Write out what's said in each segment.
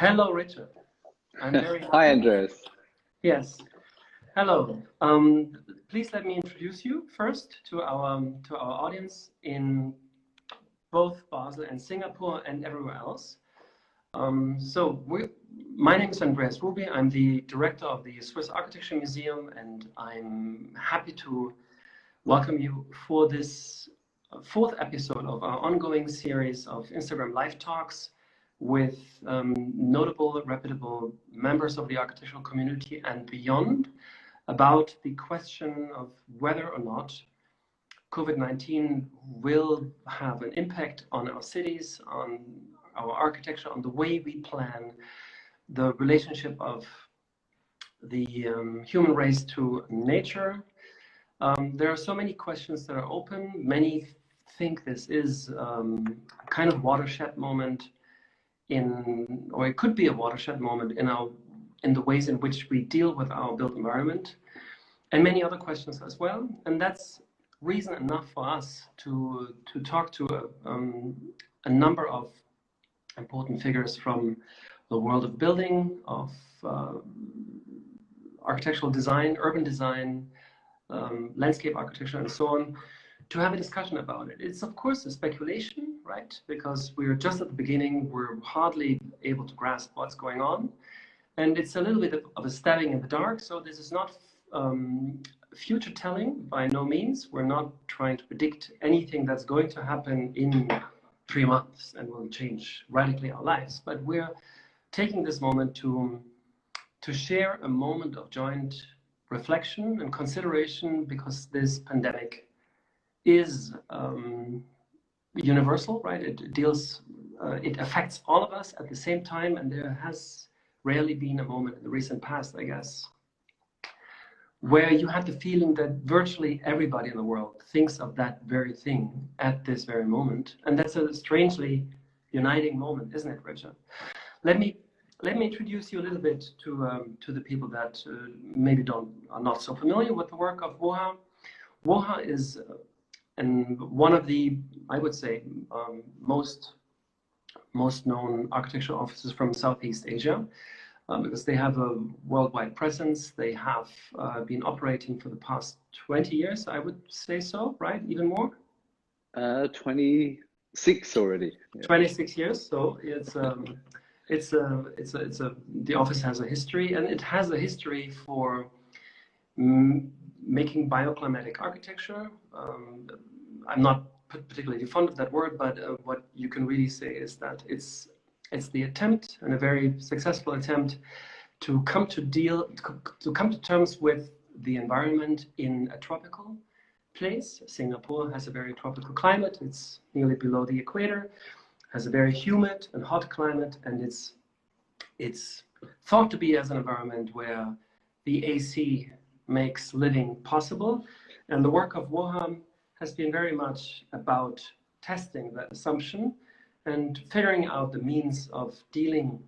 Hello, Richard. I'm very happy. Hi, Andreas. Yes. Hello. Please let me introduce you first to our audience in both Basel and Singapore and everywhere else. My name is Andreas Ruby. I'm the director of the Swiss Architecture Museum, and I'm happy to welcome you for this fourth episode of our ongoing series of Instagram live talks with notable, reputable members of the architectural community and beyond about the question of whether or not COVID-19 will have an impact on our cities, on our architecture, on the way we plan, the relationship of the human race to nature. There are so many questions that are open. Many think this is kind of watershed moment or it could be a watershed moment in the ways in which we deal with our built environment, and many other questions as well. And that's reason enough for us to talk to a number of important figures from the world of building, of architectural design, urban design, landscape architecture, and so on, to have a discussion about it. It's of course a speculation, right? Because we're just at the beginning, we're hardly able to grasp what's going on. And it's a little bit of a stabbing in the dark. So this is not future telling by no means. We're not trying to predict anything that's going to happen in 3 months and will change radically our lives. But we're taking this moment to share a moment of joint reflection and consideration, because this pandemic is universal, right? It affects all of us at the same time, and there has rarely been a moment in the recent past, I guess, where you had the feeling that virtually everybody in the world thinks of that very thing at this very moment. And that's a strangely uniting moment, isn't it, Richard? Let me introduce you a little bit to the people that maybe are not so familiar with the work of WOHA. WOHA is one of the, I would say, most known architectural offices from Southeast Asia, because they have a worldwide presence. They have been operating for the past 20 years, I would say so, right? Even more? 26 already. Yeah. 26 years. So the office has a history, and it has a history for making bioclimatic architecture. I'm not particularly fond of that word, but what you can really say is that it's the attempt, and a very successful attempt, to come to terms with the environment in a tropical place. Singapore has a very tropical climate. It's nearly below the equator, has a very humid and hot climate, and it's thought to be as an environment where the AC makes living possible. And the work of WOHA has been very much about testing that assumption and figuring out the means of dealing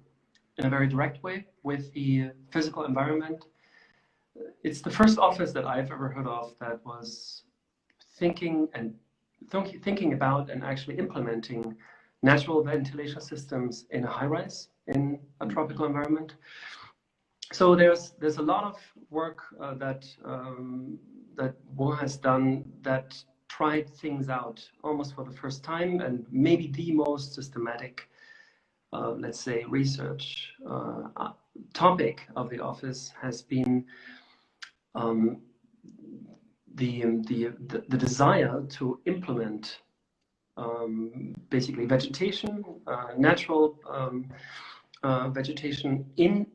in a very direct way with the physical environment. It's the first office that I've ever heard of that was thinking about and actually implementing natural ventilation systems in a high-rise in a tropical environment. So there's a lot of work that WOHA has done that tried things out almost for the first time, and maybe the most systematic, let's say, research topic of the office has been the desire to implement basically vegetation, natural vegetation in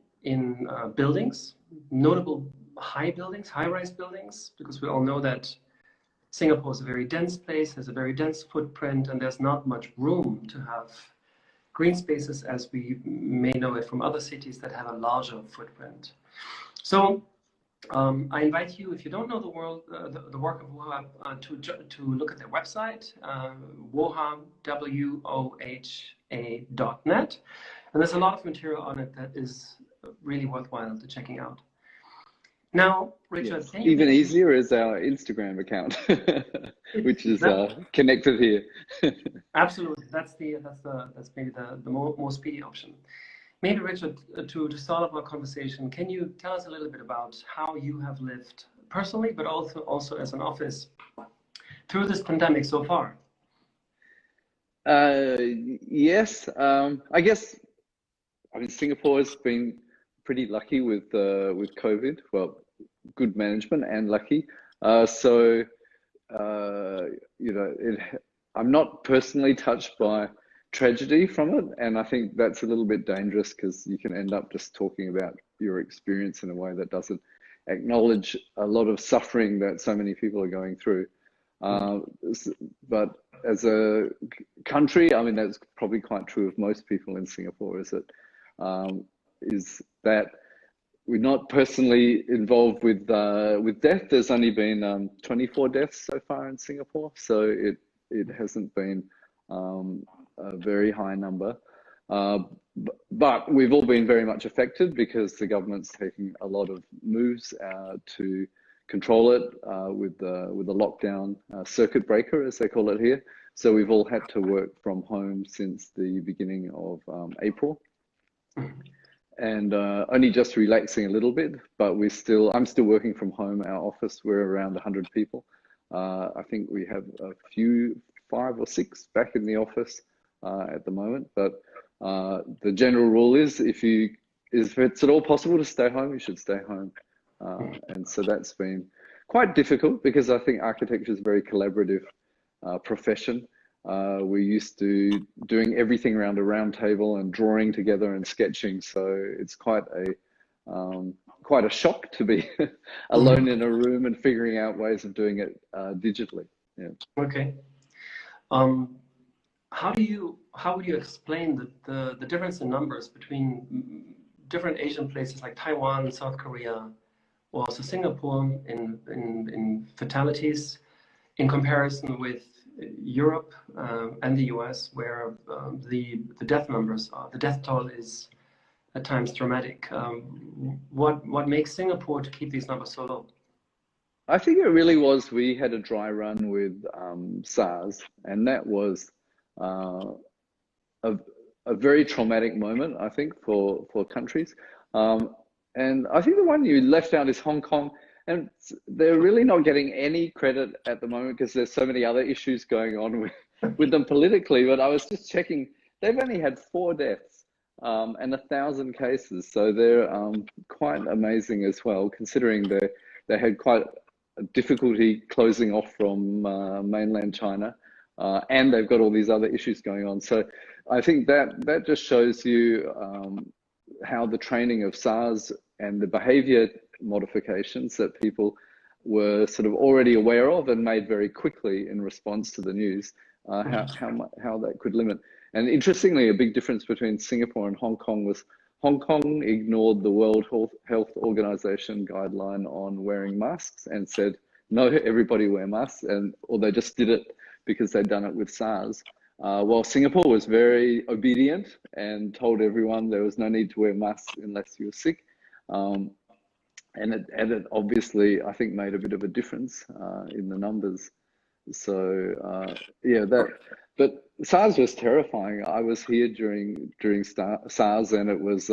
buildings, notable high-rise buildings, because we all know that Singapore is a very dense place, has a very dense footprint, and there's not much room to have green spaces as we may know it from other cities that have a larger footprint. So I invite you, if you don't know the work of WOHA, to look at their website, WOHA, WOHA.net. And there's a lot of material on it that is really worthwhile to checking out. Now, Richard, yes, even easier is our Instagram account, which is connected here. Absolutely, that's maybe the more speedy option. Maybe Richard, to start off our conversation, can you tell us a little bit about how you have lived personally, but also as an office through this pandemic so far? Yes, I guess. I mean, Singapore has been pretty lucky with COVID. Well, good management and lucky. So you know, I'm not personally touched by tragedy from it, and I think that's a little bit dangerous because you can end up just talking about your experience in a way that doesn't acknowledge a lot of suffering that so many people are going through. But as a country, I mean, that's probably quite true of most people in Singapore, is that we're not personally involved with death. There's only been 24 deaths so far in Singapore, so it hasn't been a very high number. But we've all been very much affected because the government's taking a lot of moves to control it with the lockdown circuit breaker, as they call it here. So we've all had to work from home since the beginning of April. And only just relaxing a little bit, but I'm still working from home. Our office, we're around 100 people. I think we have a few, 5 or 6 back in the office at the moment. But the general rule is if it's at all possible to stay home, you should stay home. And so that's been quite difficult because I think architecture is a very collaborative profession. We're used to doing everything around a round table and drawing together and sketching, so it's quite a shock to be alone in a room and figuring out ways of doing it digitally. Yeah. Okay. How would you explain the difference in numbers between different Asian places like Taiwan, South Korea, or also Singapore in fatalities in comparison with Europe and the US, where the death numbers the death toll is at times dramatic. What makes Singapore to keep these numbers so low? I think it really was, we had a dry run with SARS, and that was a very traumatic moment, I think, for countries. And I think the one you left out is Hong Kong. And they're really not getting any credit at the moment because there's so many other issues going on with them politically. But I was just checking, they've only had 4 deaths and 1,000 cases. So they're quite amazing as well, considering they had quite a difficulty closing off from mainland China. And they've got all these other issues going on. So I think that just shows you how the training of SARS and the behavior modifications that people were sort of already aware of and made very quickly in response to the news, how that could limit. And interestingly, a big difference between Singapore and Hong Kong was Hong Kong ignored the World Health Organization guideline on wearing masks and said, no, everybody wear masks, or they just did it because they'd done it with SARS. While Singapore was very obedient and told everyone there was no need to wear masks unless you were sick. And it obviously, I think, made a bit of a difference in the numbers. So yeah, but SARS was terrifying. I was here during SARS, and it was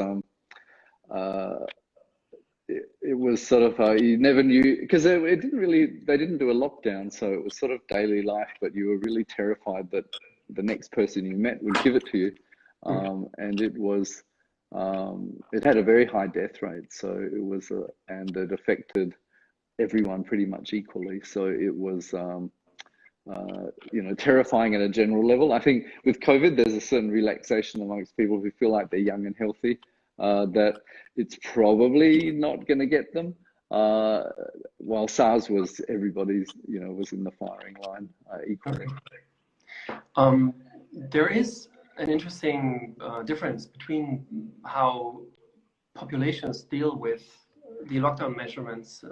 it was sort of you never knew, because they didn't do a lockdown, so it was sort of daily life, but you were really terrified that the next person you met would give it to you, and it was. It had a very high death rate, so it was, and it affected everyone pretty much equally. So it was, you know, terrifying at a general level. I think with COVID, there's a certain relaxation amongst people who feel like they're young and healthy, that it's probably not going to get them. While SARS was everybody's, you know, was in the firing line equally. There is an interesting difference between how populations deal with the lockdown measurements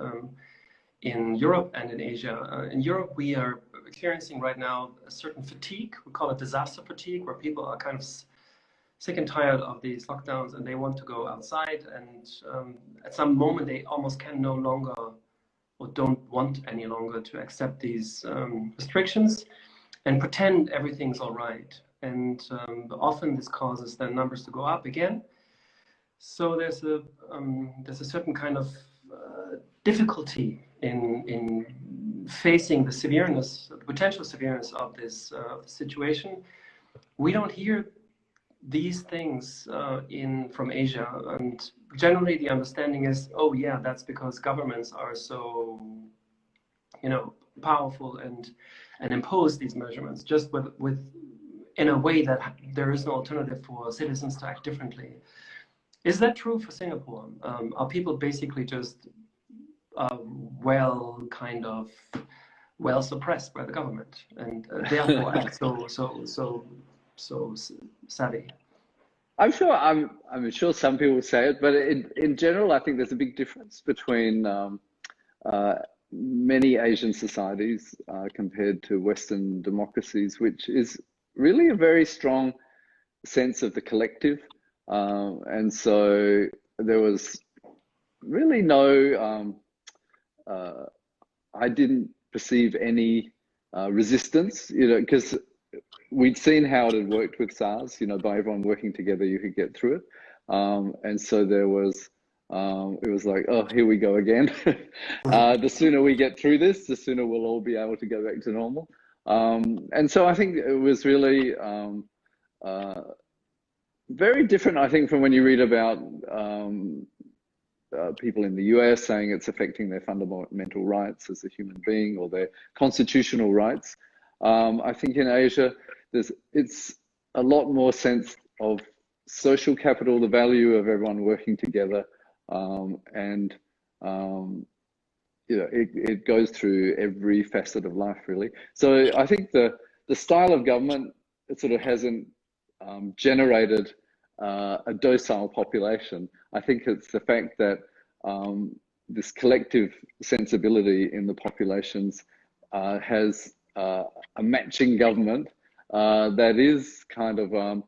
in Europe and in Asia. In Europe, we are experiencing right now a certain fatigue. We call it disaster fatigue, where people are kind of sick and tired of these lockdowns and they want to go outside. And at some moment, they almost can no longer or don't want any longer to accept these restrictions and pretend everything's all right. And often this causes the numbers to go up again. So there's a certain kind of difficulty in facing the severeness, the potential severeness of this situation. We don't hear these things from Asia, and generally the understanding is, oh yeah, that's because governments are so, powerful and impose these measurements just with in a way that there is no alternative for citizens to act differently. Is that true for Singapore? Are people basically just well suppressed by the government, and therefore act so savvy? I'm sure some people say it, but in general, I think there's a big difference between many Asian societies compared to Western democracies, which is really a very strong sense of the collective. And so there was really no, I didn't perceive any resistance, because we'd seen how it had worked with SARS, by everyone working together, you could get through it. And so there was, it was like, oh, here we go again. The sooner we get through this, the sooner we'll all be able to go back to normal. And so I think it was really very different, I think, from when you read about people in the US saying it's affecting their fundamental rights as a human being or their constitutional rights. I think in Asia, it's a lot more sense of social capital, the value of everyone working together, and it goes through every facet of life, really. So I think the style of government, it sort of hasn't generated a docile population. I think it's the fact that this collective sensibility in the populations has a matching government that is kind of a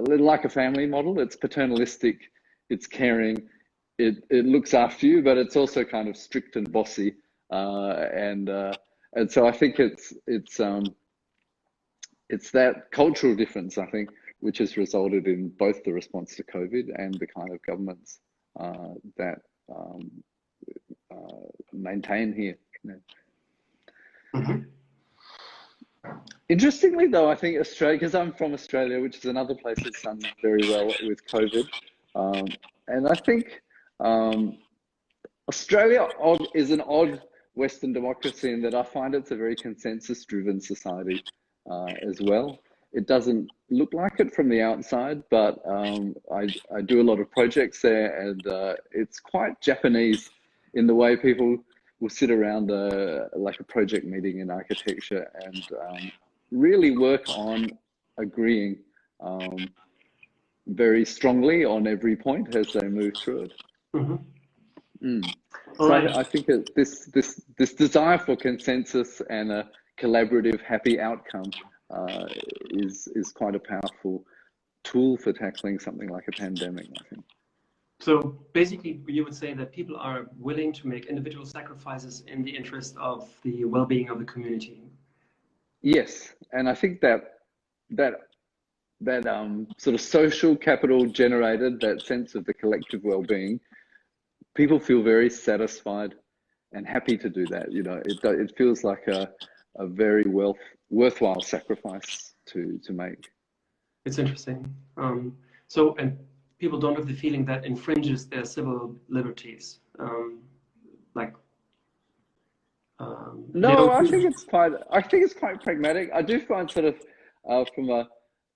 little like a family model. It's paternalistic, it's caring, it looks after you, but it's also kind of strict and bossy, and so I think it's that cultural difference, I think, which has resulted in both the response to COVID and the kind of governments that maintain here. Mm-hmm. Interestingly, though, I think Australia, because I'm from Australia, which is another place that's done very well with COVID, and I think Australia is an odd Western democracy in that I find it's a very consensus-driven society as well. It doesn't look like it from the outside, but I do a lot of projects there, and it's quite Japanese in the way people will sit around like a project meeting in architecture and really work on agreeing very strongly on every point as they move through it. Mm-hmm. So Right. I think that this desire for consensus and a collaborative, happy outcome is quite a powerful tool for tackling something like a pandemic, I think. So basically, you would say that people are willing to make individual sacrifices in the interest of the well-being of the community. Yes, and I think that sort of social capital generated, that sense of the collective well-being, people feel very satisfied and happy to do that. It feels like a very worthwhile sacrifice to make. It's interesting. And people don't have the feeling that infringes their civil liberties. No, I think it's quite pragmatic. I do find sort of from a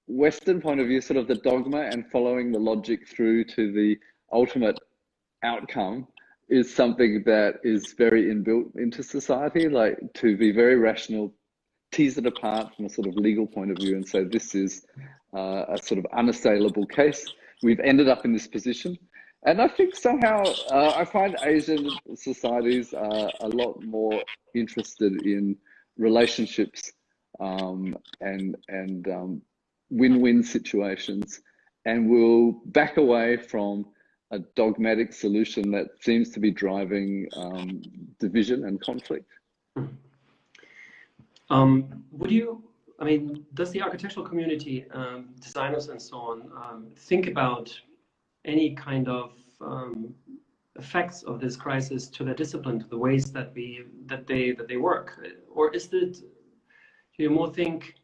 Western point of view, sort of the dogma and following the logic through to the ultimate outcome is something that is very inbuilt into society, like to be very rational, tease it apart from a sort of legal point of view and say this is a sort of unassailable case. We've ended up in this position. And I think somehow I find Asian societies are a lot more interested in relationships and win-win situations, and will back away from a dogmatic solution that seems to be driving division and conflict. Does the architectural community, designers and so on, think about any kind of effects of this crisis to their discipline, to the ways that they work? Or is it, do you more think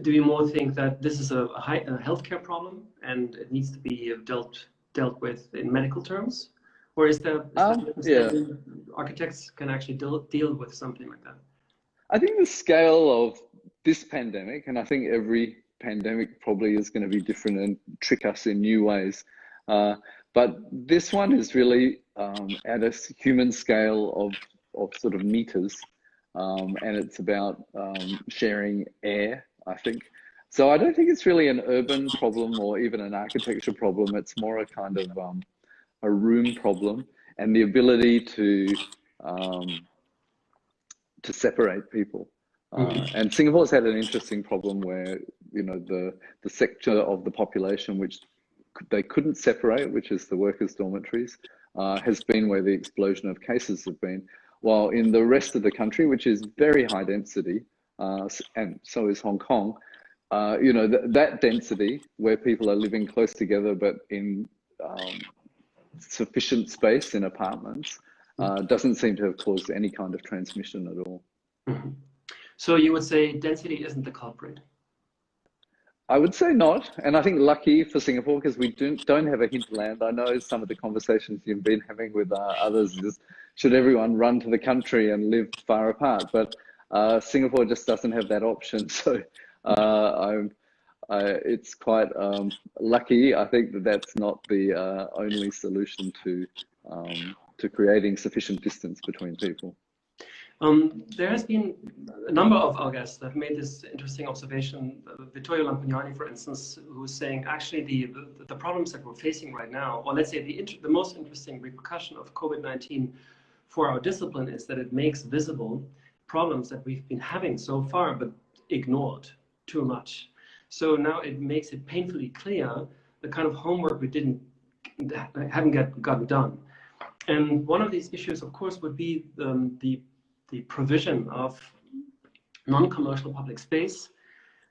do you more think that this is a healthcare problem and it needs to be dealt with in medical terms, or is there architects can actually deal with something like that? I think the scale of this pandemic, and I think every pandemic probably is going to be different and trick us in new ways, but this one is really at a human scale of sort of meters, and it's about sharing air, I think. So I don't think it's really an urban problem or even an architecture problem. It's more a kind of a room problem, and the ability to separate people. And Singapore's had an interesting problem where, you know, the sector of the population which they couldn't separate, which is the workers' dormitories, has been where the explosion of cases have been. While in the rest of the country, which is very high density, and so is Hong Kong, you know, that density where people are living close together but in sufficient space in apartments doesn't seem to have caused any kind of transmission at all. Mm-hmm. So you would say density isn't the culprit? I would say not, and I think lucky for Singapore because we don't have a hinterland. I know some of the conversations you've been having with others is should everyone run to the country and live far apart, but Singapore just doesn't have that option. So it's quite lucky. I think that's not the only solution to creating sufficient distance between people. There has been a number of our guests that have made this interesting observation. Vittorio Lampugnani, for instance, who's saying actually the problems that we're facing right now, or let's say the most interesting repercussion of COVID-19 for our discipline is that it makes visible problems that we've been having so far, but ignored too much. So now it makes it painfully clear the kind of homework we haven't gotten done. And one of these issues, of course, would be the provision of non-commercial public space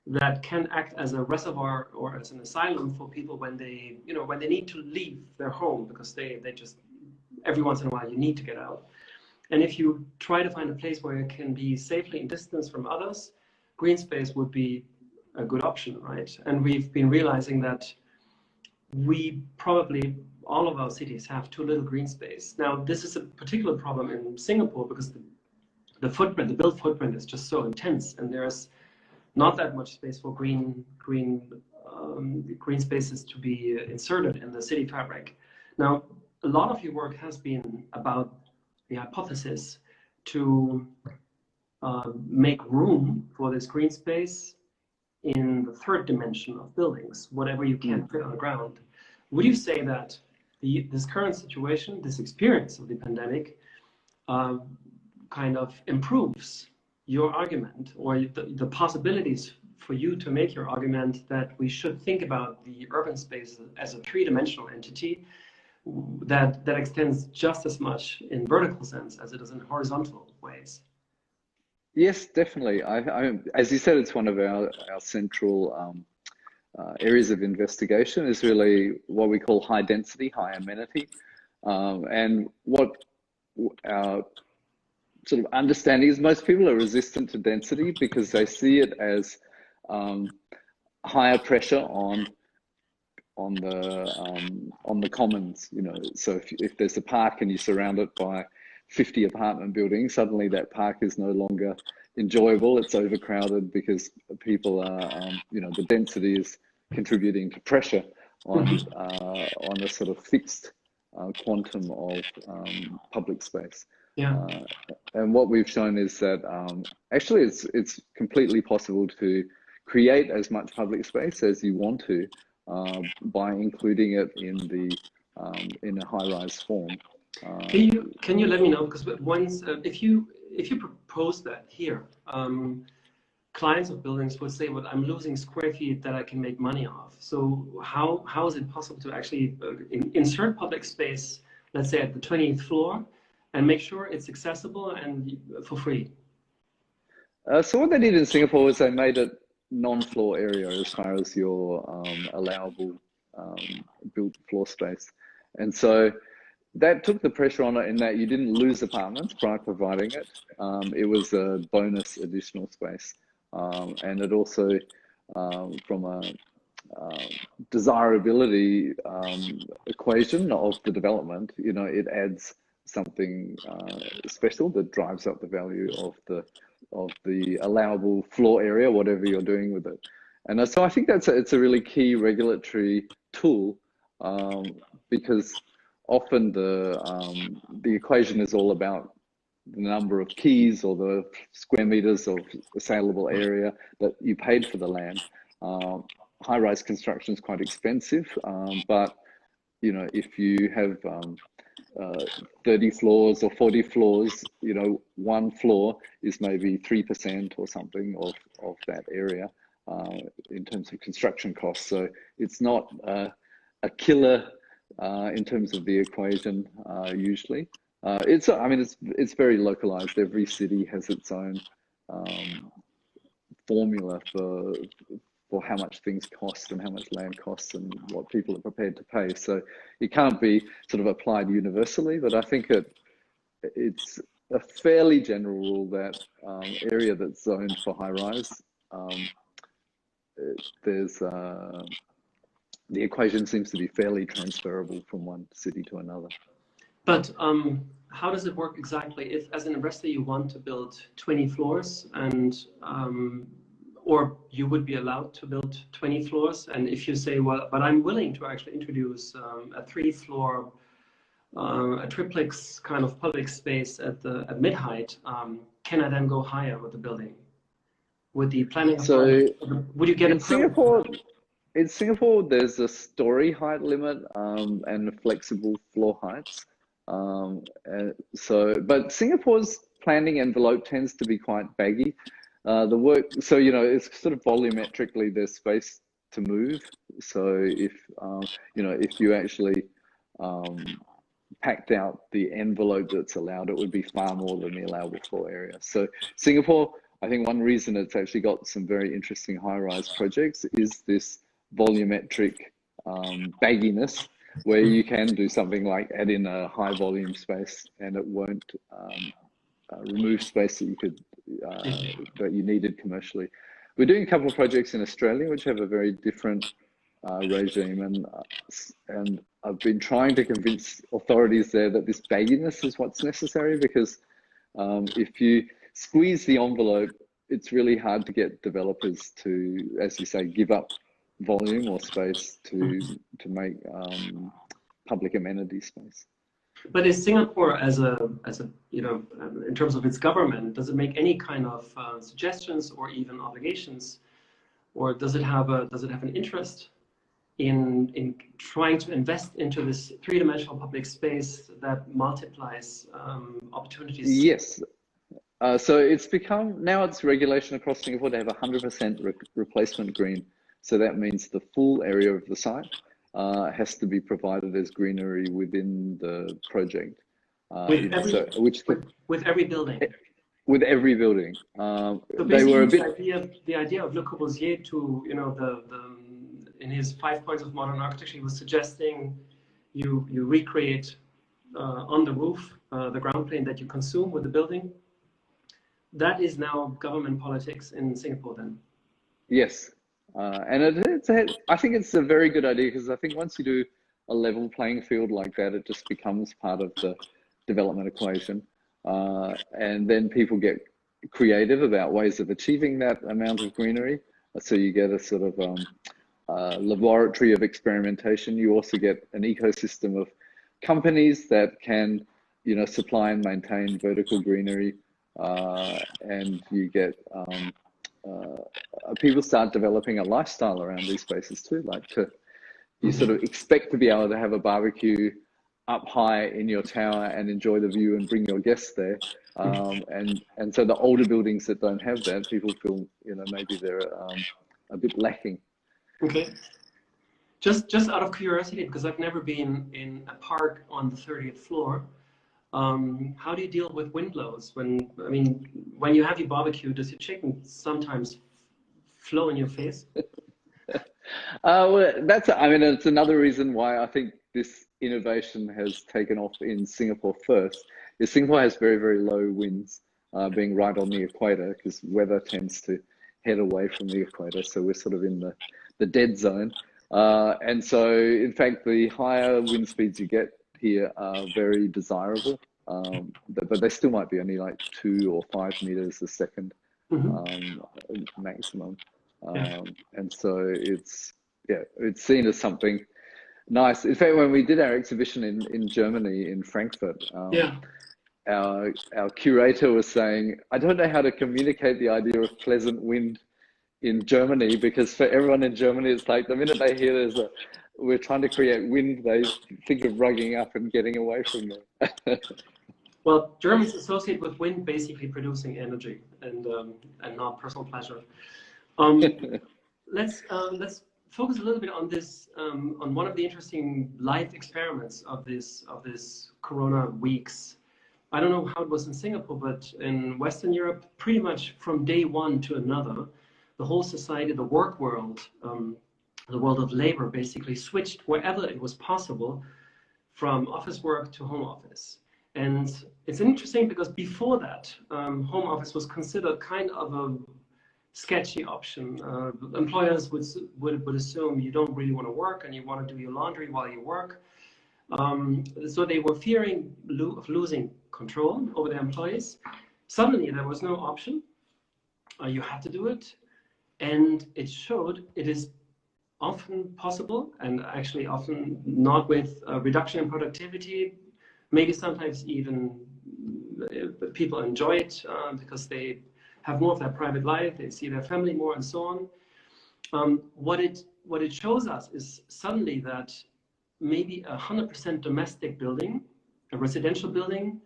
that can act as a reservoir or as an asylum for people when they need to leave their home because they just, every once in a while you need to get out. And if you try to find a place where you can be safely in distance from others, green space would be a good option, right? And we've been realizing that we probably, all of our cities have too little green space. Now, this is a particular problem in Singapore because the built footprint is just so intense, and there's not that much space for green spaces to be inserted in the city fabric. Now, a lot of your work has been about the hypothesis to make room for this green space in the third dimension of buildings, whatever you can fit on the ground. Would you say that this current situation, this experience of the pandemic, kind of improves your argument or the possibilities for you to make your argument that we should think about the urban space as a three-dimensional entity that extends just as much in vertical sense as it is in horizontal ways? Yes, definitely. As you said, it's one of our central areas of investigation is really what we call high density, high amenity. And what our sort of understanding is most people are resistant to density because they see it as higher pressure on the commons, you know. So if there's a park and you surround it by 50 apartment buildings, suddenly that park is no longer enjoyable. It's overcrowded because people are, you know, the density is contributing to pressure on a sort of fixed quantum of public space. Yeah. And what we've shown is that actually it's completely possible to create as much public space as you want to by including it in a high-rise form. Can you let me know, because once if you propose that here, clients of buildings would say, well, I'm losing square feet that I can make money off. So how is it possible to actually insert public space, let's say at the 20th floor, and make sure it's accessible and for free? So what they did in Singapore was they made it non-floor area as far as your allowable built floor space. And so that took the pressure on it in that you didn't lose apartments by providing it. It was a bonus additional space. And it also, from a desirability equation of the development, you know, it adds something special that drives up the value of the allowable floor area, whatever you're doing with it. And so I think it's a really key regulatory tool, because often the equation is all about the number of keys or the square meters of saleable area that you paid for the land. High-rise construction is quite expensive, but you know, if you have 30 floors or 40 floors, you know, one floor is maybe 3% or something of that area in terms of construction costs. So it's not a killer in terms of the equation usually. I mean, it's very localized. Every city has its own formula for how much things cost and how much land costs and what people are prepared to pay. So it can't be sort of applied universally, but I think it's a fairly general rule that area that's zoned for high rise, there's the equation seems to be fairly transferable from one city to another. But how does it work exactly? If, as an investor, you want to build 20 floors and or you would be allowed to build 20 floors, and if you say, well, but I'm willing to actually introduce a 3-floor, a triplex kind of public space at mid-height, can I then go higher with the building? With the planning? So would you get in Singapore? In Singapore, there's a story height limit and flexible floor heights. But Singapore's planning envelope tends to be quite baggy. So you know, it's sort of volumetrically there's space to move. So if you know, if you actually packed out the envelope that's allowed, it would be far more than the allowable floor area. So Singapore, I think one reason it's actually got some very interesting high-rise projects is this volumetric bagginess, where you can do something like add in a high volume space and it won't remove space that you could that you needed commercially. We're doing a couple of projects in Australia which have a very different regime, and I've been trying to convince authorities there that this bagginess is what's necessary, because if you squeeze the envelope, it's really hard to get developers to, as you say, give up volume or space to make public amenity space. But is Singapore as a you know, in terms of its government, does it make any kind of suggestions or even obligations, or does it have an interest in trying to invest into this 3-dimensional public space that multiplies opportunities? Yes. So it's become, now it's regulation across Singapore to have 100% replacement green. So that means the full area of the site has to be provided as greenery within the project. With every building? With every building. So they were a bit... the idea of Le Corbusier to, you know, in his 5 points of modern architecture, he was suggesting you recreate on the roof the ground plane that you consume with the building. That is now government politics in Singapore then? Yes. And I think it's a very good idea, because I think once you do a level playing field like that, it just becomes part of the development equation. And then people get creative about ways of achieving that amount of greenery. So you get a sort of laboratory of experimentation. You also get an ecosystem of companies that can, you know, supply and maintain vertical greenery. And you get people start developing a lifestyle around these spaces too. Like you sort of expect to be able to have a barbecue up high in your tower and enjoy the view and bring your guests there. And so the older buildings that don't have that, people feel, you know, maybe they're a bit lacking. Okay. Just out of curiosity, because I've never been in a park on the 30th floor, How do you deal with wind blows? When you have your barbecue, does your chicken sometimes flow in your face? Well, it's another reason why I think this innovation has taken off in Singapore first. Is Singapore has very, very low winds, being right on the equator, because weather tends to head away from the equator. So we're sort of in the dead zone. And so, in fact, the higher wind speeds you get here are very desirable. But they still might be only like 2 or 5 meters a second, maximum. And so it's seen as something nice. In fact, when we did our exhibition in Germany, in Frankfurt, our curator was saying, I don't know how to communicate the idea of pleasant wind in Germany, because for everyone in Germany, it's like the minute they hear we're trying to create wind, they think of rugging up and getting away from it. Well, Germans associate with wind basically producing energy and not personal pleasure. Let's focus a little bit on this, on one of the interesting live experiments of this Corona weeks. I don't know how it was in Singapore, but in Western Europe, pretty much from day one to another, the whole society, the work world, the world of labor, basically switched wherever it was possible from office work to home office. And it's interesting because before that, home office was considered kind of a sketchy option. Employers would assume you don't really want to work and you want to do your laundry while you work. So they were fearing of losing control over their employees. Suddenly there was no option. You had to do it. And it showed it is often possible, and actually often not with a reduction in productivity. Maybe sometimes even people enjoy it because they have more of their private life, they see their family more and so on. What it shows us is suddenly that maybe 100% domestic building, a residential building,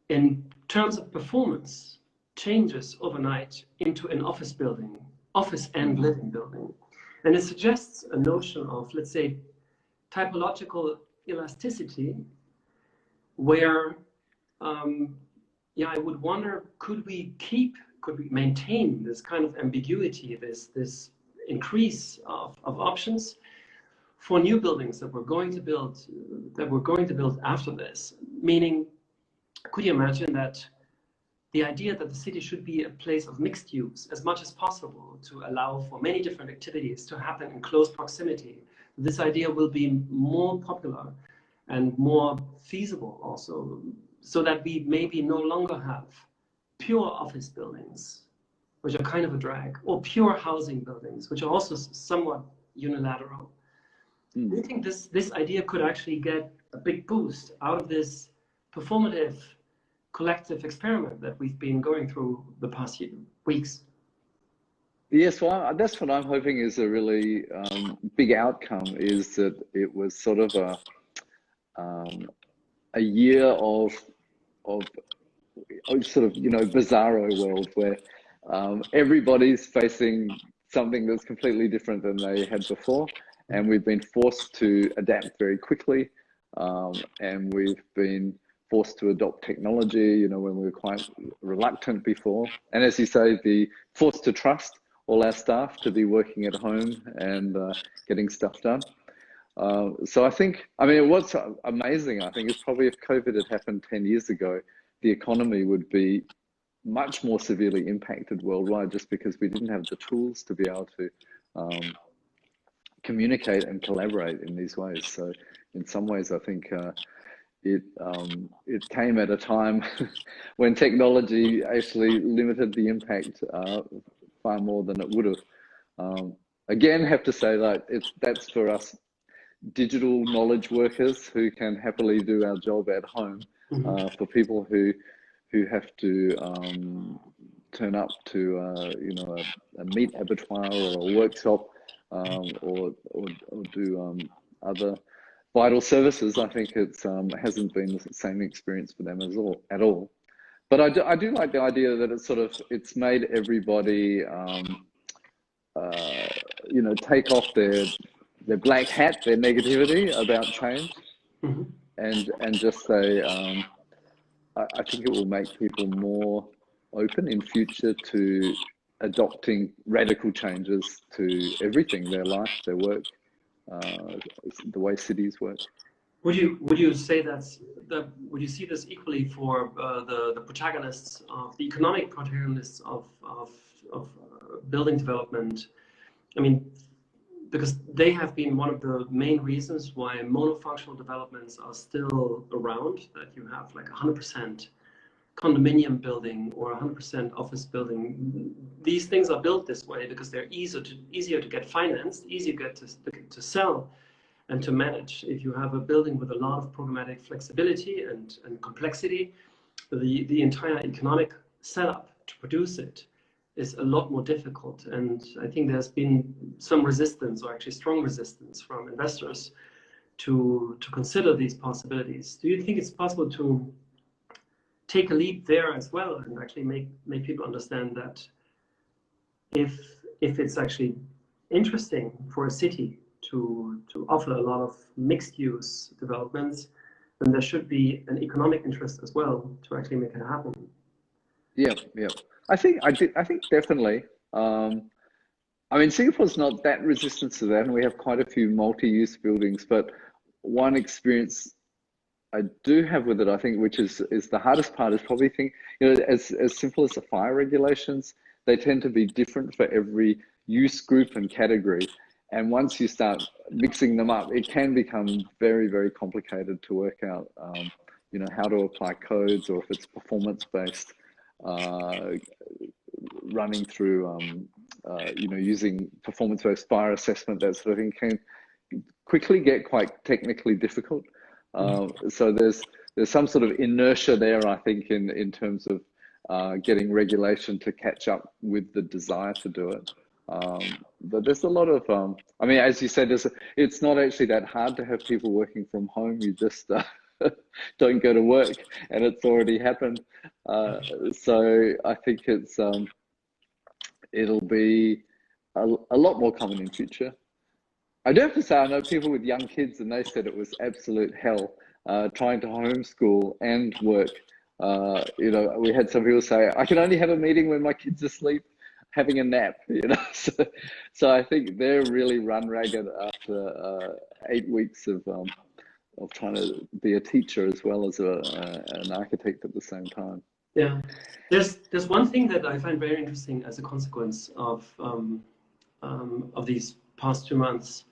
in terms of performance, changes overnight into an office building, office and living building. And it suggests a notion of, let's say, typological elasticity, where I would wonder, could we maintain this kind of ambiguity, this increase of options for new buildings that we're going to build after this? Meaning, could you imagine that the idea that the city should be a place of mixed use as much as possible to allow for many different activities to happen in close proximity, this idea will be more popular and more feasible also, so that we maybe no longer have pure office buildings, which are kind of a drag, or pure housing buildings, which are also somewhat unilateral. Do you think this idea could actually get a big boost out of this performative collective experiment that we've been going through the past weeks? Yes, well, that's what I'm hoping is a really big outcome, is that it was sort of a year of sort of, bizarro world where everybody's facing something that's completely different than they had before. And we've been forced to adapt very quickly. And we've been forced to adopt technology, when we were quite reluctant before. And as you say, be forced to trust all our staff to be working at home and getting stuff done. So I think, what's amazing, I think, is probably if COVID had happened 10 years ago, the economy would be much more severely impacted worldwide, just because we didn't have the tools to be able to communicate and collaborate in these ways. So in some ways, I think it came at a time when technology actually limited the impact far more than it would have. Again, have to say that that's for us digital knowledge workers who can happily do our job at home. For people who have to turn up to a meat abattoir or a workshop or do other vital services, I think it's hasn't been the same experience for them at all. But I do like the idea that it's made everybody take off their black hat, their negativity about change, and just say I think it will make people more open in future to adopting radical changes to everything, their life, their work, the way cities work. Would you say would you see this equally for the protagonists of the economic protagonists of building development? I mean, because they have been one of the main reasons why monofunctional developments are still around, that you have like 100% condominium building or 100% office building. These things are built this way because they're easier to get financed, easier to sell and to manage. If you have a building with a lot of programmatic flexibility and complexity, the entire economic setup to produce it is a lot more difficult. And I think there's been some resistance, or actually strong resistance, from investors to consider these possibilities. Do you think it's possible to take a leap there as well and actually make people understand that if it's actually interesting for a city to offer a lot of mixed use developments, then there should be an economic interest as well to actually make it happen? Yeah. I think definitely. I mean, Singapore's not that resistant to that, and we have quite a few multi-use buildings. But one experience I do have with it, I think, which is the hardest part, is probably as simple as the fire regulations. They tend to be different for every use group and category. And once you start mixing them up, it can become very, very complicated to work out, how to apply codes, or if it's performance-based, running through, using performance-based fire assessment, that sort of thing, can quickly get quite technically difficult. So there's some sort of inertia there, I think, in terms of getting regulation to catch up with the desire to do it. But there's a lot of, as you said, it's not actually that hard to have people working from home. You just don't go to work, and it's already happened. So I think it'll be a lot more common in future. I do have to say, I know people with young kids, and they said it was absolute hell trying to homeschool and work. We had some people say, I can only have a meeting when my kids are asleep, having a nap, So I think they're really run ragged after 8 weeks of trying to be a teacher as well as an architect at the same time. Yeah, there's one thing that I find very interesting as a consequence of these past 2 months.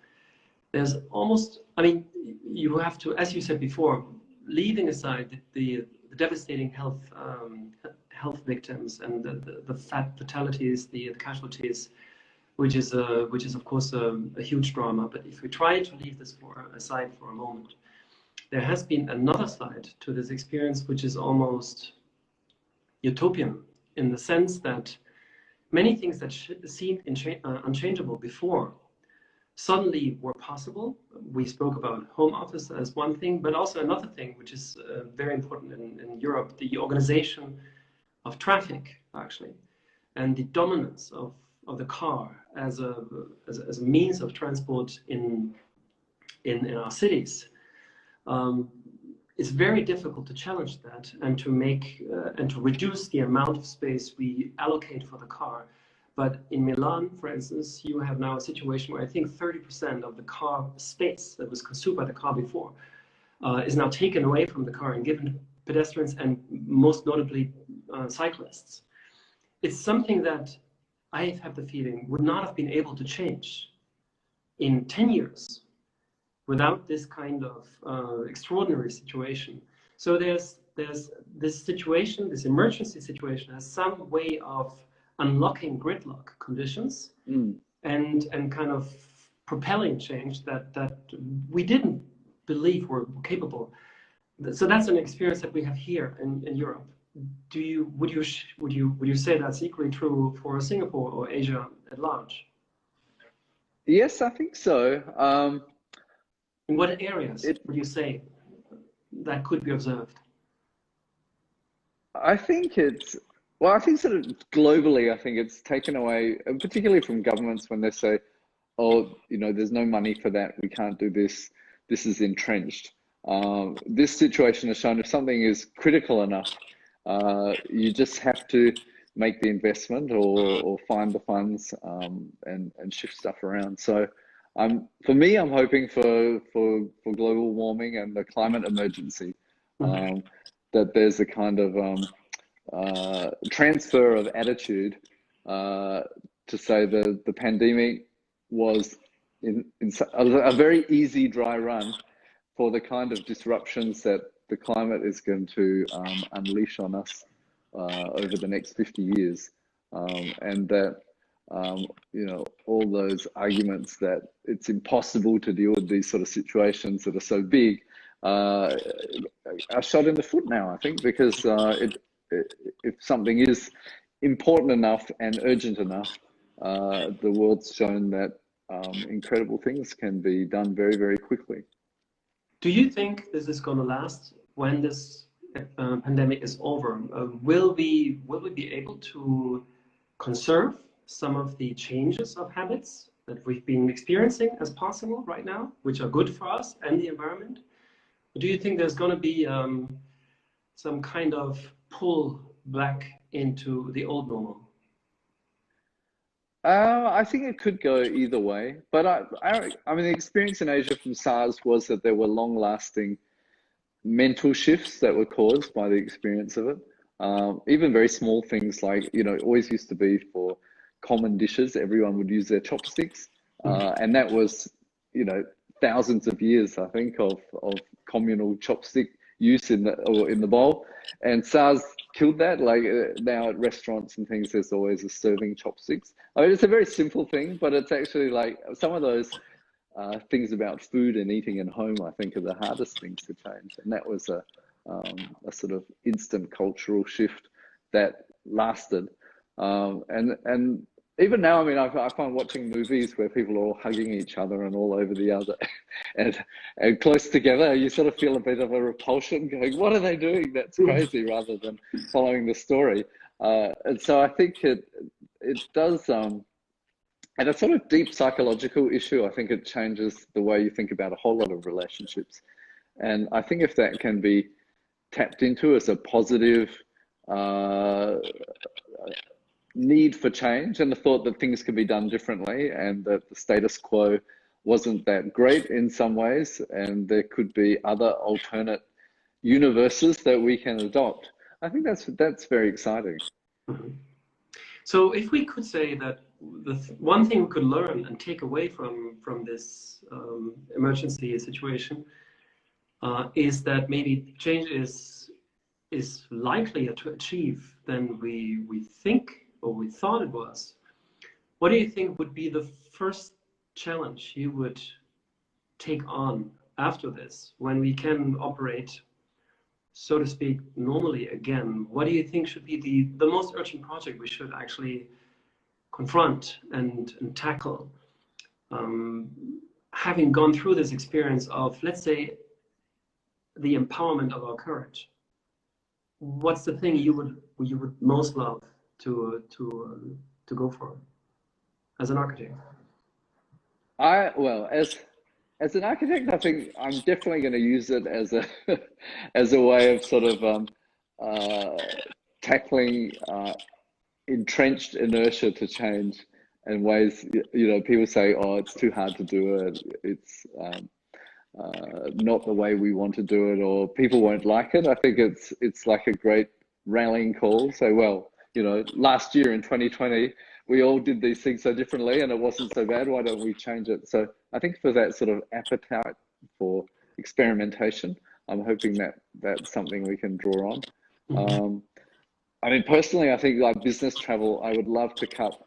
There's almost, you have to, as you said before, leaving aside the devastating health victims and the fatalities, the casualties, which is of course a huge drama. But if we try to leave this aside for a moment, there has been another side to this experience, which is almost utopian, in the sense that many things that seemed unchangeable before suddenly were possible. We spoke about home office as one thing, but also another thing, which is very important in Europe, the organization of traffic, actually, and the dominance of the car as a means of transport in our cities. It's very difficult to challenge that and to make and to reduce the amount of space we allocate for the car. But in Milan, for instance, you have now a situation where I think 30% of the car space that was consumed by the car before is now taken away from the car and given to pedestrians and most notably cyclists. It's something that I have the feeling would not have been able to change in 10 years without this kind of extraordinary situation. So there's this situation, this emergency situation, has some way of unlocking gridlock conditions and kind of propelling change that we didn't believe were capable. So that's an experience that we have here in Europe. Would you say that's equally true for Singapore or Asia at large? Yes, I think so. In what areas would you say that could be observed? I think sort of globally, I think it's taken away, particularly from governments, when they say, oh, there's no money for that, we can't do this, this is entrenched. This situation has shown if something is critical enough, you just have to make the investment or find the funds and shift stuff around. So for me, I'm hoping for global warming and the climate emergency, that there's a kind of transfer of attitude to say the pandemic was in a very easy dry run for the kind of disruptions that the climate is going to unleash on us over the next 50 years. And that, you know, all those arguments that it's impossible to deal with these sort of situations that are so big are shot in the foot now, I think, because if something is important enough and urgent enough, the world's shown that incredible things can be done very, very quickly. Do you think this is going to last when this pandemic is over? Will we be able to conserve some of the changes of habits that we've been experiencing as possible right now, which are good for us and the environment? Or do you think there's going to be some kind of pull back into the old normal? I think it could go either way, but I mean, the experience in Asia from SARS was that there were long-lasting mental shifts that were caused by the experience of it. Even very small things like, you know, it always used to be for common dishes, everyone would use their chopsticks, and that was, you know, thousands of years, I think, of communal chopstick use in the bowl, and SARS killed that. Like now at restaurants and things, there's always a serving chopsticks. I mean, it's a very simple thing, but it's actually like some of those things about food and eating at home, I think, are the hardest things to change. And that was a sort of instant cultural shift that lasted. And even now, I mean, I find watching movies where people are all hugging each other and all over the other and close together, you sort of feel a bit of a repulsion going, what are they doing? That's crazy, rather than following the story. And so I think it does, and a sort of deep psychological issue, I think it changes the way you think about a whole lot of relationships. And I think if that can be tapped into as a positive need for change and the thought that things could be done differently and that the status quo wasn't that great in some ways and there could be other alternate universes that we can adopt, I think that's very exciting. So if we could say that the one thing we could learn and take away from this emergency situation is that maybe change is likelier to achieve than we think or we thought it was. What do you think would be the first challenge you would take on after this, when we can operate, so to speak, normally again? What do you think should be the most urgent project we should actually confront and tackle? Having gone through this experience of, let's say, the empowerment of our courage, what's the thing you would most love to go for as an architect? Well, as an architect, I think I'm definitely going to use it as a as a way of sort of tackling entrenched inertia to change in ways, you know, people say, oh, it's too hard to do it, it's not the way we want to do it, or people won't like it. I think it's like a great rallying call. Say, well, you know, last year in 2020, we all did these things so differently and it wasn't so bad. Why don't we change it? So I think for that sort of appetite for experimentation, I'm hoping that that's something we can draw on. I mean, personally, I think like business travel, I would love to cut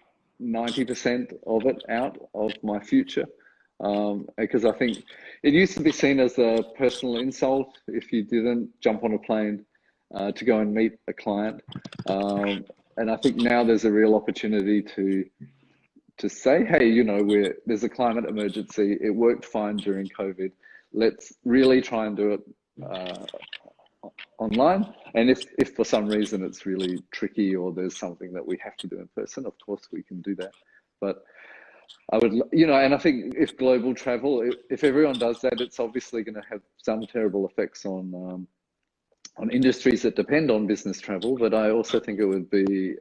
90% of it out of my future. Because I think it used to be seen as a personal insult if you didn't jump on a plane to go and meet a client. And I think now there's a real opportunity to say, hey, you know, there's a climate emergency. It worked fine during COVID. Let's really try and do it online. And if for some reason it's really tricky or there's something that we have to do in person, of course we can do that. But I would, you know, and I think if global travel, if everyone does that, it's obviously going to have some terrible effects on industries that depend on business travel. But I also think it would be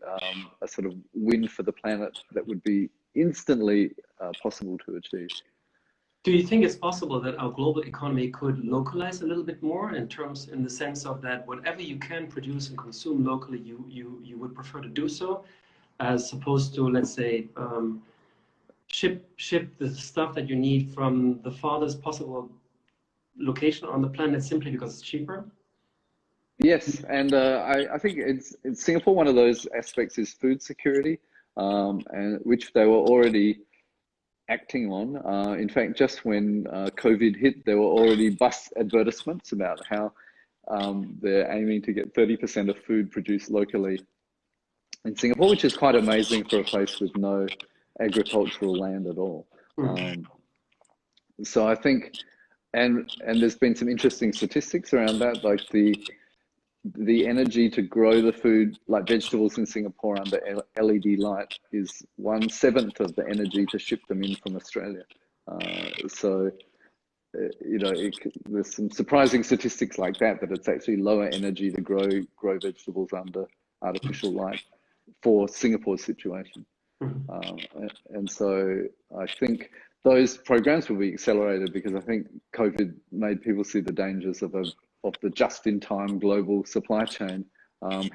a sort of win for the planet that would be instantly possible to achieve. Do you think it's possible that our global economy could localize a little bit more in the sense of that whatever you can produce and consume locally, you would prefer to do so, as opposed to, let's say, ship the stuff that you need from the farthest possible location on the planet simply because it's cheaper? Yes, and I think it's Singapore. One of those aspects is food security, and which they were already acting on. In fact, just when COVID hit, there were already bus advertisements about how they're aiming to get 30% of food produced locally in Singapore, which is quite amazing for a place with no agricultural land at all. So I think, and there's been some interesting statistics around that, like the energy to grow the food, like vegetables in Singapore under LED light, is 1/7 of the energy to ship them in from Australia. So, you know, there's some surprising statistics like that it's actually lower energy to grow vegetables under artificial light for Singapore's situation. And so I think those programs will be accelerated because I think COVID made people see the dangers of the just-in-time global supply chain,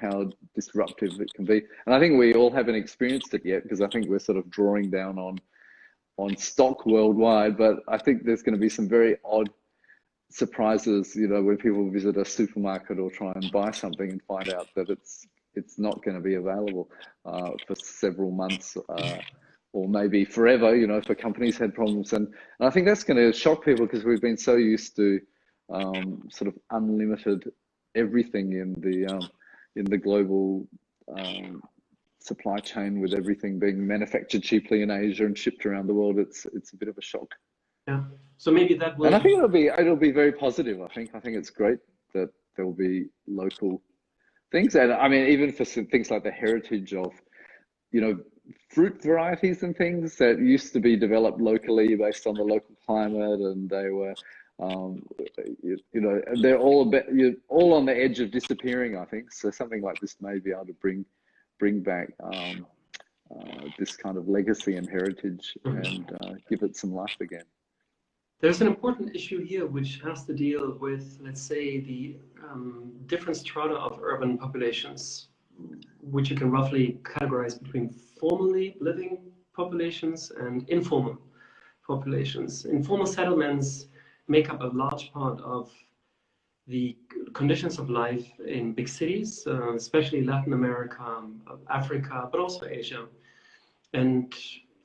how disruptive it can be. And I think we all haven't experienced it yet because I think we're sort of drawing down on stock worldwide, but I think there's going to be some very odd surprises, you know, when people visit a supermarket or try and buy something and find out that it's not going to be available for several months or maybe forever, you know, if companies had problems. And I think that's going to shock people because we've been so used to sort of unlimited everything in the global supply chain, with everything being manufactured cheaply in Asia and shipped around the world. It's a bit of a shock. Yeah. So maybe that will. And I think it'll be very positive. I think it's great that there will be local things, and I mean, even for some things like the heritage of, you know, fruit varieties and things that used to be developed locally based on the local climate, and they were. You know, they're all on the edge of disappearing, I think. So something like this may be able to bring back this kind of legacy and heritage and give it some life again. There's an important issue here which has to deal with, let's say, the different strata of urban populations, which you can roughly categorize between formally living populations and informal populations. Informal settlements make up a large part of the conditions of life in big cities, especially Latin America, Africa, but also Asia, and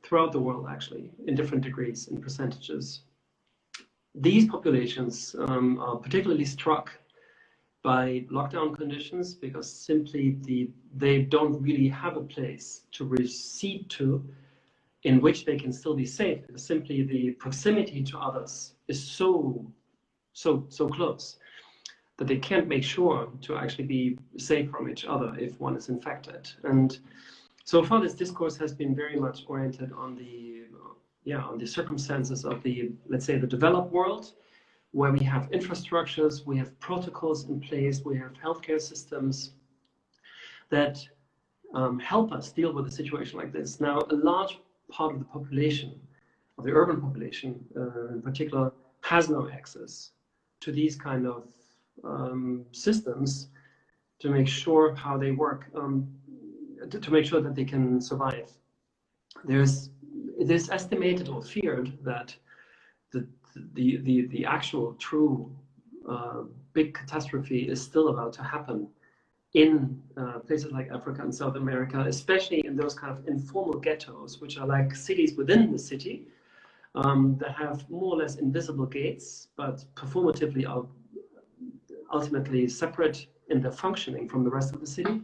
throughout the world, actually, in different degrees and percentages. These populations are particularly struck by lockdown conditions because simply they don't really have a place to recede to in which they can still be safe. Simply the proximity to others is so close that they can't make sure to actually be safe from each other if one is infected. And so far, this discourse has been very much oriented on the circumstances of let's say, the developed world, where we have infrastructures, we have protocols in place, we have healthcare systems that help us deal with a situation like this. Now, a large part of the population, of the urban population in particular, has no access to these kind of systems to make sure how they work, to make sure that they can survive. It is estimated or feared that the actual true big catastrophe is still about to happen in places like Africa and South America, especially in those kind of informal ghettos, which are like cities within the city, that have more or less invisible gates, but performatively are ultimately separate in their functioning from the rest of the city.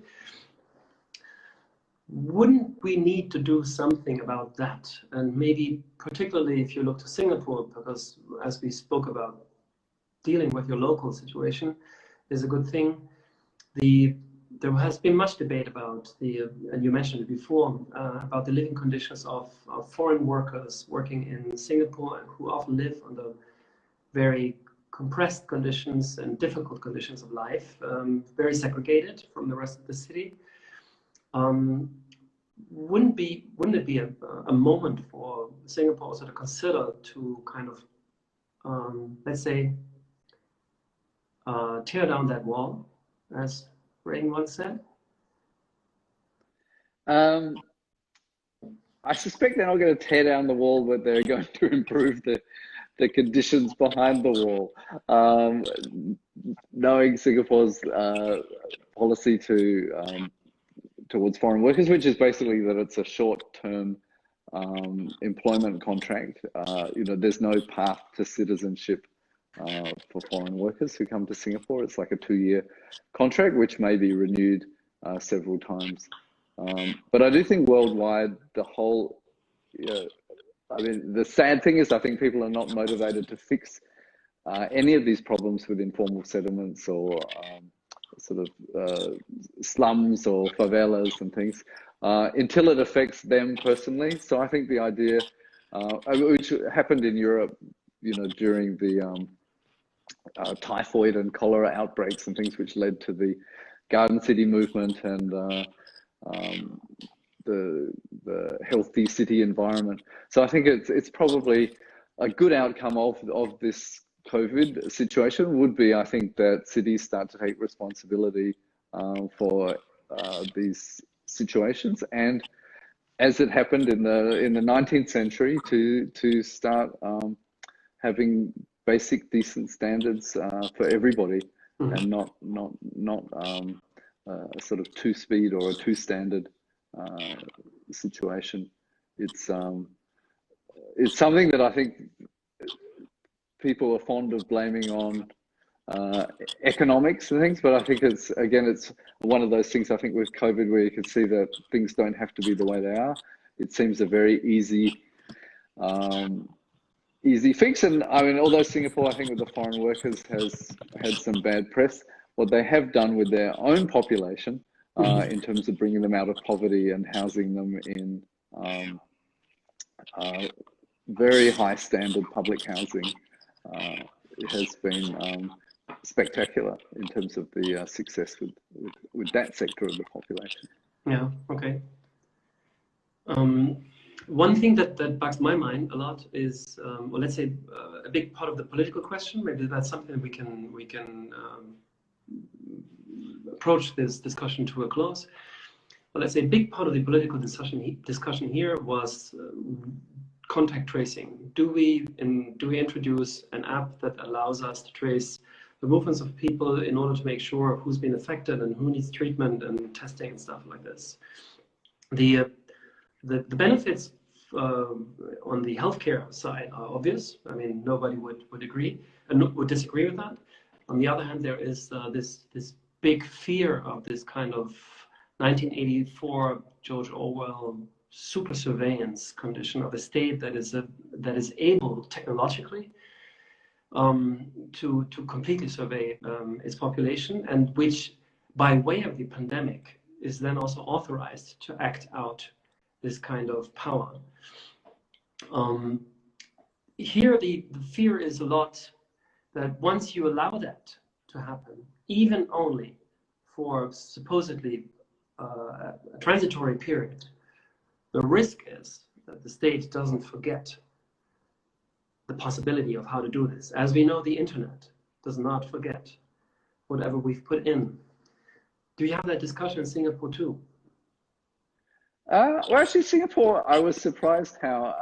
Wouldn't we need to do something about that? And maybe particularly if you look to Singapore, because as we spoke about, dealing with your local situation is a good thing. The there has been much debate about and you mentioned it before, about the living conditions of foreign workers working in Singapore, who often live under very compressed conditions and difficult conditions of life, very segregated from the rest of the city. Wouldn't it be a moment for Singapore also to consider to kind of, let's say, tear down that wall, as Reagan once said? I suspect they're not going to tear down the wall, but they're going to improve the conditions behind the wall. Knowing Singapore's policy towards foreign workers, which is basically that it's a short-term employment contract. There's no path to citizenship for foreign workers who come to Singapore. It's like a 2-year contract, which may be renewed several times. But I do think worldwide, the sad thing is I think people are not motivated to fix any of these problems with informal settlements or slums or favelas and things until it affects them personally. So I think the idea, which happened in Europe, during the typhoid and cholera outbreaks and things, which led to the Garden City movement and the healthy city environment. So I think it's probably a good outcome of this COVID situation would be, I think, that cities start to take responsibility for these situations, and as it happened in the 19th century, to start having basic decent standards for everybody, and not a sort of two-speed or a two-standard situation. It's something that I think people are fond of blaming on economics and things, but I think it's one of those things, I think, with COVID, where you can see that things don't have to be the way they are. It seems a very easy fix. And I mean, although Singapore, I think, with the foreign workers has had some bad press, what they have done with their own population in terms of bringing them out of poverty and housing them in very high standard public housing, it has been spectacular in terms of the success with that sector of the population. Yeah, okay. One thing that bugs my mind a lot is, well, let's say a big part of the political question. Maybe that's something we can approach this discussion to a close. Well, let's say a big part of the political discussion here was contact tracing. Do we introduce an app that allows us to trace the movements of people in order to make sure who's been affected and who needs treatment and testing and stuff like this? The benefits on the healthcare side are obvious. I mean, nobody would agree and would disagree with that. On the other hand, there is this big fear of this kind of 1984 George Orwell super surveillance condition of a state that is able technologically to completely survey its population, and which, by way of the pandemic, is then also authorized to act out this kind of power. Here the fear is a lot that once you allow that to happen, even only for supposedly a transitory period, the risk is that the state doesn't forget the possibility of how to do this. As we know, the internet does not forget whatever we've put in. Do you have that discussion in Singapore too? Well, actually, Singapore, I was surprised how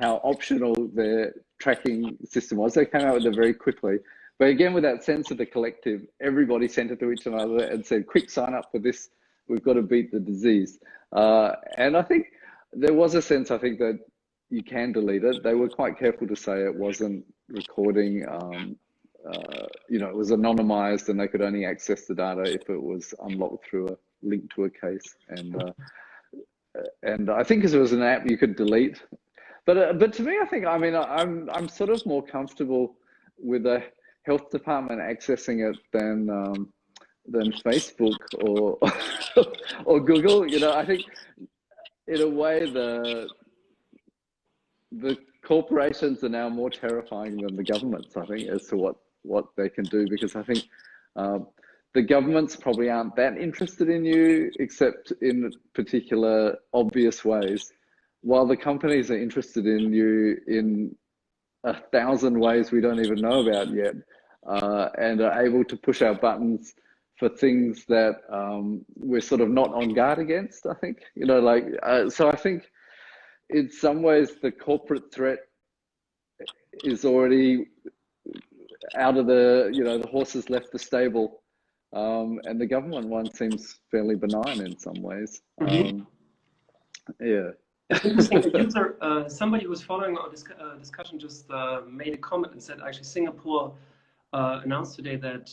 optional their tracking system was. They came out with it very quickly. But again, with that sense of the collective, everybody sent it to each other and said, quick, sign up for this. We've got to beat the disease. And I think there was a sense, I think, that you can delete it. They were quite careful to say it wasn't recording, it was anonymized and they could only access the data if it was unlocked through a link to a case. And I think as it was an app, you could delete. But to me, I think, I'm sort of more comfortable with the health department accessing it than than Facebook or or Google. You know, I think in a way the corporations are now more terrifying than the governments, I think, as to what they can do, because I think the governments probably aren't that interested in you, except in particular obvious ways, while the companies are interested in you in 1,000 ways we don't even know about yet, and are able to push our buttons for things that we're sort of not on guard against, I think. You know, like, so I think in some ways the corporate threat is already out of the, you know, the horses left the stable, and the government one seems fairly benign in some ways. Yeah. It's interesting. A user, somebody who was following our discussion just made a comment and said, actually, Singapore announced today that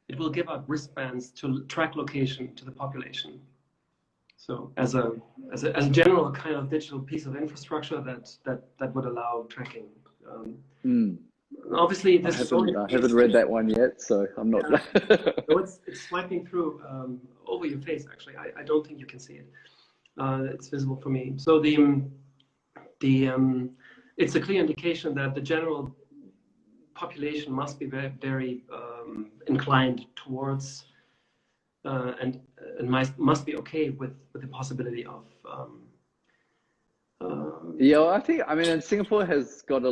it will give out wristbands to track location to the population. So as a general kind of digital piece of infrastructure that would allow tracking. Obviously, this I haven't read that one yet, so I'm not. So it's swiping through over your face. Actually, I don't think you can see it. It's visible for me. So it's a clear indication that the general population must be very, very inclined towards and must be okay with the possibility of. Yeah, I think, I mean, and Singapore has got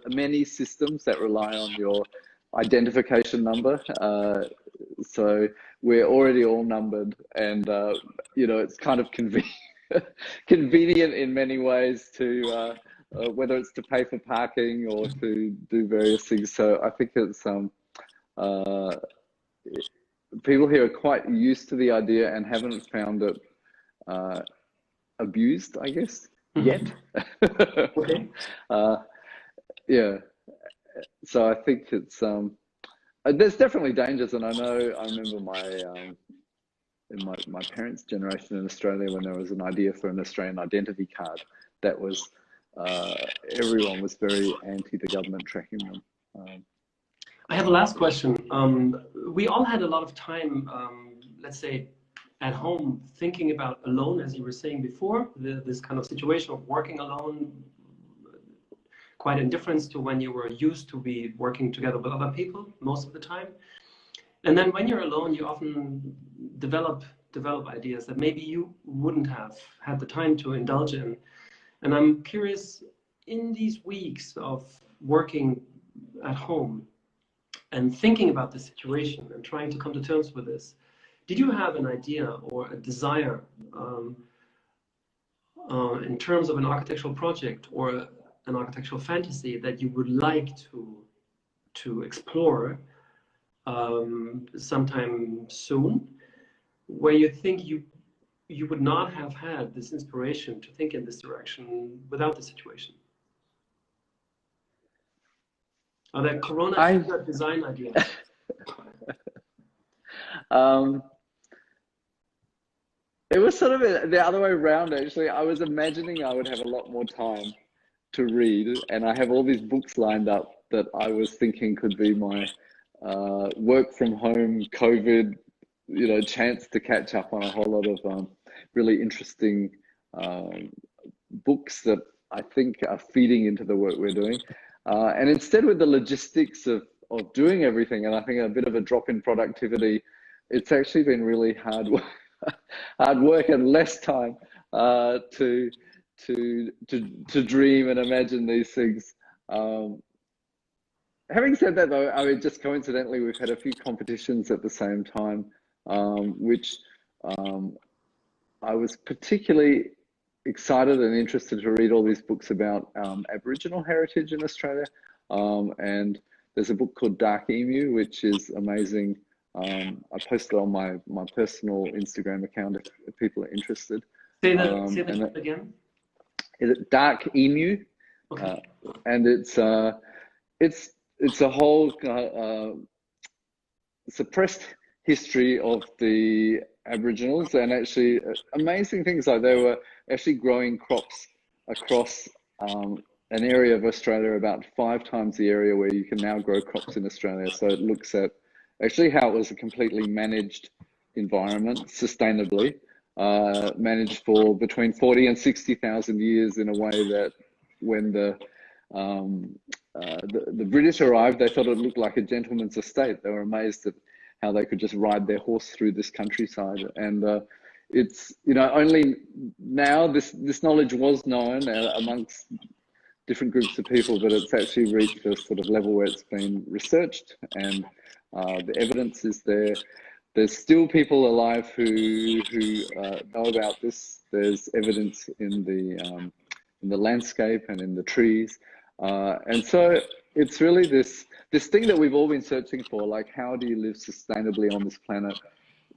many systems that rely on your identification number. So we're already all numbered, and you know, it's kind of convenient in many ways to whether it's to pay for parking or to do various things. So I think it's people here are quite used to the idea and haven't found it abused, I guess, yet. Okay. Yeah. So I think it's there's definitely dangers, and I remember in my parents' generation in Australia, when there was an idea for an Australian identity card, that was everyone was very anti the government tracking them. I have a last question. We all had a lot of time, let's say, at home thinking about alone, as you were saying before, this kind of situation of working alone, quite indifference to when you were used to be working together with other people most of the time. And then when you're alone, you often develop ideas that maybe you wouldn't have had the time to indulge in. And I'm curious, in these weeks of working at home and thinking about the situation and trying to come to terms with this, did you have an idea or a desire in terms of an architectural project or an architectural fantasy that you would like to explore sometime soon, where you think you would not have had this inspiration to think in this direction without the situation? Are there Corona design ideas? It was sort of the other way around, actually. I was imagining I would have a lot more time to read, and I have all these books lined up that I was thinking could be my work from home, COVID, you know, chance to catch up on a whole lot of really interesting books that I think are feeding into the work we're doing. And instead, with the logistics of doing everything, and I think a bit of a drop in productivity, it's actually been really hard work and less time to dream and imagine these things. Having said that, though, I mean, just coincidentally, we've had a few competitions at the same time, which I was particularly excited and interested to read all these books about Aboriginal heritage in Australia. And there's a book called Dark Emu, which is amazing. I posted on my personal Instagram account if people are interested. Say that again. Is it Dark Emu? Okay. And it's a whole suppressed history of the Aboriginals, and actually amazing things, like they were actually growing crops across an area of Australia about 5 times the area where you can now grow crops in Australia. So it looks at actually how it was a completely managed environment sustainably, managed for between 40 and 60,000 years in a way that when the British arrived, they thought it looked like a gentleman's estate. They were amazed at how they could just ride their horse through this countryside. And it's, you know, only now this knowledge was known amongst different groups of people, but it's actually reached a sort of level where it's been researched and the evidence is there. There's still people alive who know about this. There's evidence in the landscape and in the trees. And so it's really this thing that we've all been searching for, like how do you live sustainably on this planet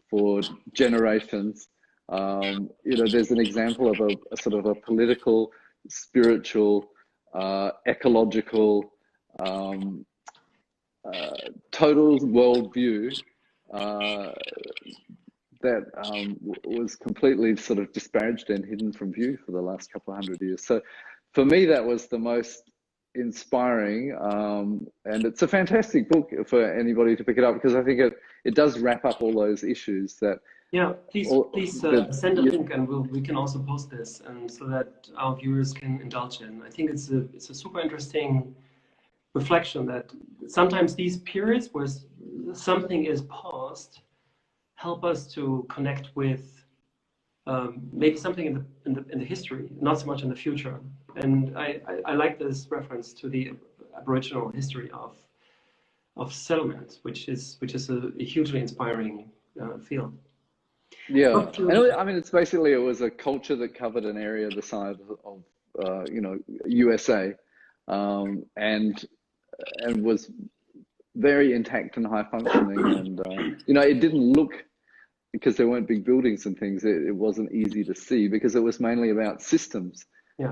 for generations? You know, there's an example of a sort of a political, spiritual, ecological, total worldview that was completely sort of disparaged and hidden from view for the last couple of hundred years. So for me, that was the most inspiring, and it's a fantastic book for anybody to pick it up, because I think it does wrap up all those issues that. Yeah, please send a link, and we can also post this, and so that our viewers can indulge in. I think it's a super interesting reflection that sometimes these periods where something is paused help us to connect with maybe something in the history, not so much in the future. And I like this reference to the Aboriginal history of settlement, which is a hugely inspiring field. Yeah, and I mean, it's basically, it was a culture that covered an area the size of you know, USA, and was very intact and high functioning, and you know, it didn't look, because there weren't big buildings and things, it wasn't easy to see because it was mainly about systems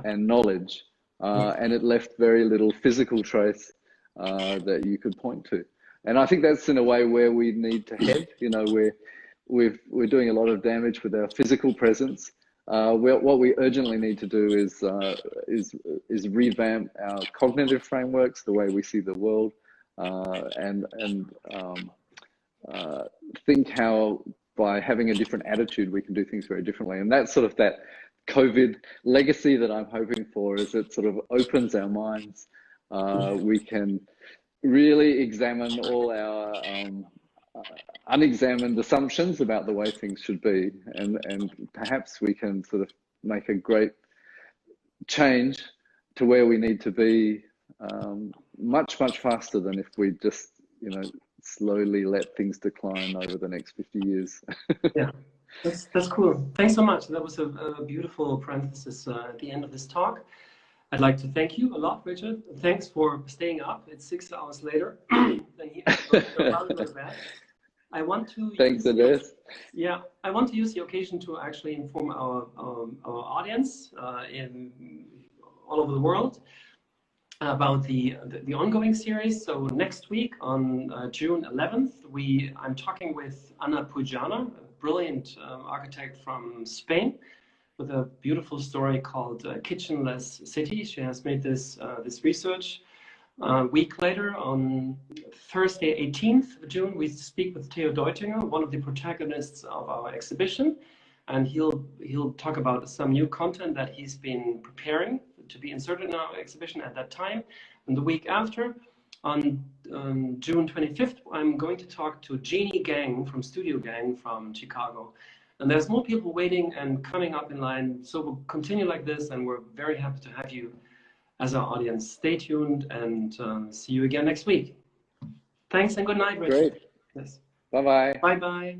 and knowledge, and it left very little physical trace that you could point to. And I think that's in a way where we need to head. You know, we're doing a lot of damage with our physical presence. What we urgently need to do is revamp our cognitive frameworks, the way we see the world, and think how by having a different attitude we can do things very differently. And that's sort of that COVID legacy that I'm hoping for, is it sort of opens our minds. We can really examine all our unexamined assumptions about the way things should be, and perhaps we can sort of make a great change to where we need to be much faster than if we just, you know, slowly let things decline over the next 50 years. Yeah, that's cool. Thanks so much. That was a beautiful parenthesis at the end of this talk. I'd like to thank you a lot, Richard. Thanks for staying up. It's 6 hours later than he probably went to bed. I want to I want to use the occasion to actually inform our audience in all over the world about the ongoing series. So next week on June 11th, I'm talking with Ana Pujana, a brilliant architect from Spain, with a beautiful story called Kitchenless City. She has made this research. A week later, on Thursday, 18th of June, we speak with Theo Deutinger, one of the protagonists of our exhibition, and he'll talk about some new content that he's been preparing to be inserted in our exhibition at that time. And the week after, on June 25th, I'm going to talk to Jeannie Gang from Studio Gang from Chicago. And there's more people waiting and coming up in line, so we'll continue like this, and we're very happy to have you as our audience. Stay tuned, and see you again next week. Thanks and good night, Richard. Great. Yes. Bye-bye. Bye-bye.